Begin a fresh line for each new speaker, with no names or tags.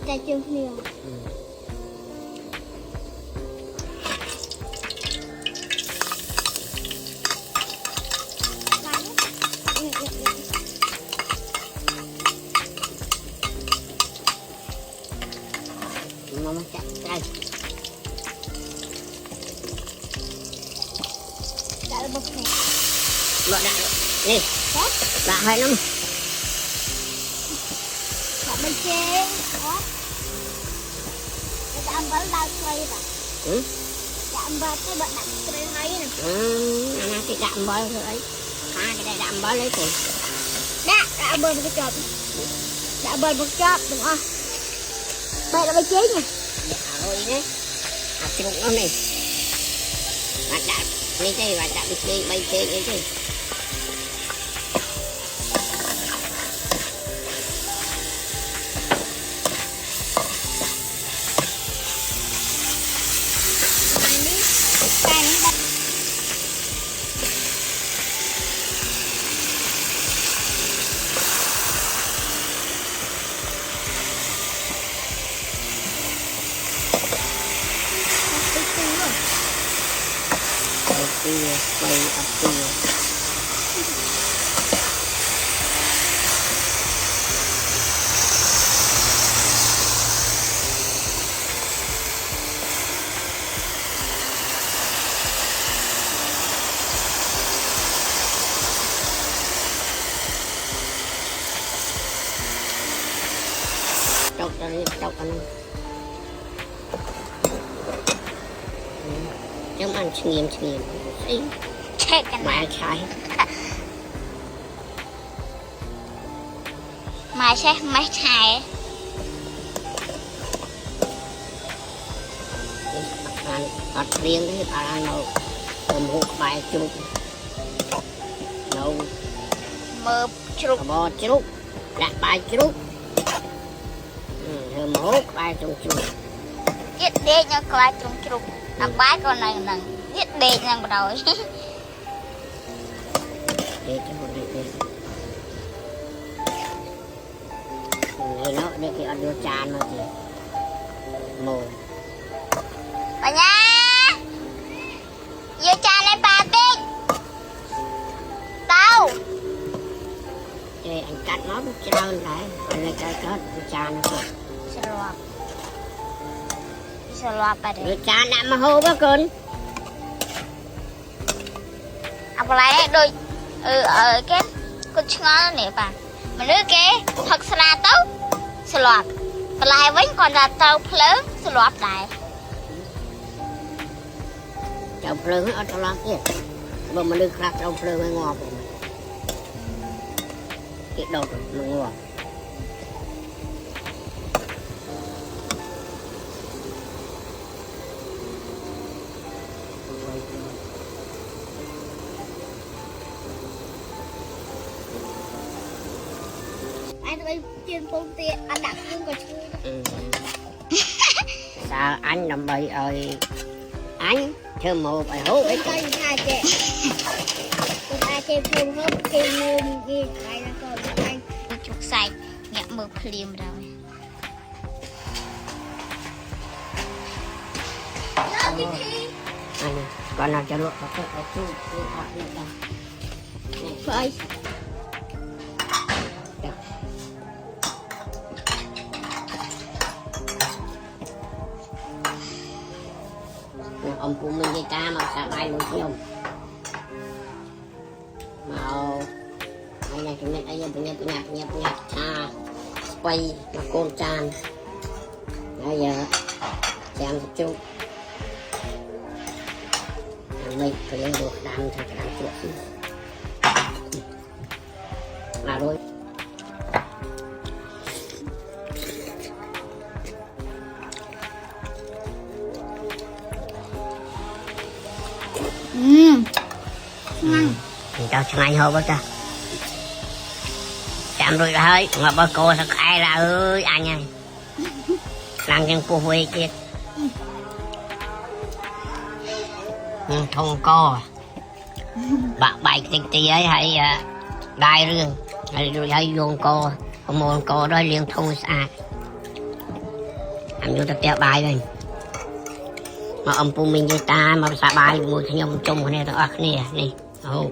Đây chưa nhiều.
Mama chặt đây.
Đã là bột nè.
Lọ đã nè. Đã hơi lắm.
Bạn bên trên. Đó. Đã ăn bánh đau xoay và. Đã ăn bánh cái bạn đặt trên thấy nè.
Anh cái đạm bơi thôi ấy. Cái này đạm bơi lấy tiền.
Đã bơi một cái chọp. Đã bơi một chọp đúng không? Đây là bánh chế nha.
Dạ rồi nhé. Trụng nó này. Bạn đã đi đây bạn đã bị chơi bay chơi như thế. Quay ập tìa. Trọc ra đi, trọc ăn. Chấm ăn nghiền.
Chết cái
này.
Mai sẽ mấy chai.
Hạt riêng đấy ta ăn nấu tôm hút bài chục nấu
Mơ chục
bò chục đặt bài chục thơm hút bài chục
giết đê nhau coi chục đặt bái con này nè giết đê nhau rồi.
để cho một này nó để cái ăn vô tràn nó thì mồ
bà nha vô tràn này bà tích tao
để anh cắt nó trơn lại anh lại cắt tràn nó
sẽ loạt bà đấy
tràn đã mà hô bác con
học lại đôi ở cái con ngon nè bà mà nước cái thật là tốt sẽ loạt và lại vẫn còn là tàu lớn sẽ loạt lại
trâu phơi ở trong lắm kia mà mình được khát trâu phơi mới ngon cái đầu nó ngon
anh tụi trên phương tiện anh đặt luôn còn
sao anh làm bậy ơi anh thơm mồ bài hố ấy
coi hai chị tụi ta trên phương hấp trên mồm gì cái là còn anh chụp sạch nhẹ mực phim rồi
anh con nào cho luộc có cái chú
vậy
ông của mình đi ca mà cả bài luôn chứ không màu anh này chúng mình ấy nhặt quay mà con tràn bây giờ xem một chút mình phải lên được đàn thì phải làm chuột là rồi
ngon
cho anh hộp ta chạm rồi hơi mà bà cô sao khai ra ơi anh ơi làm chân cô huê kia thùng co bạn bài tình tí ấy hay đai rương hay dùng co môn co đó liên thông xa làm vô tập teo bài rồi mà ông pu mình với ta mà xả bài ngồi thì nhom chung này tao nè nè ồ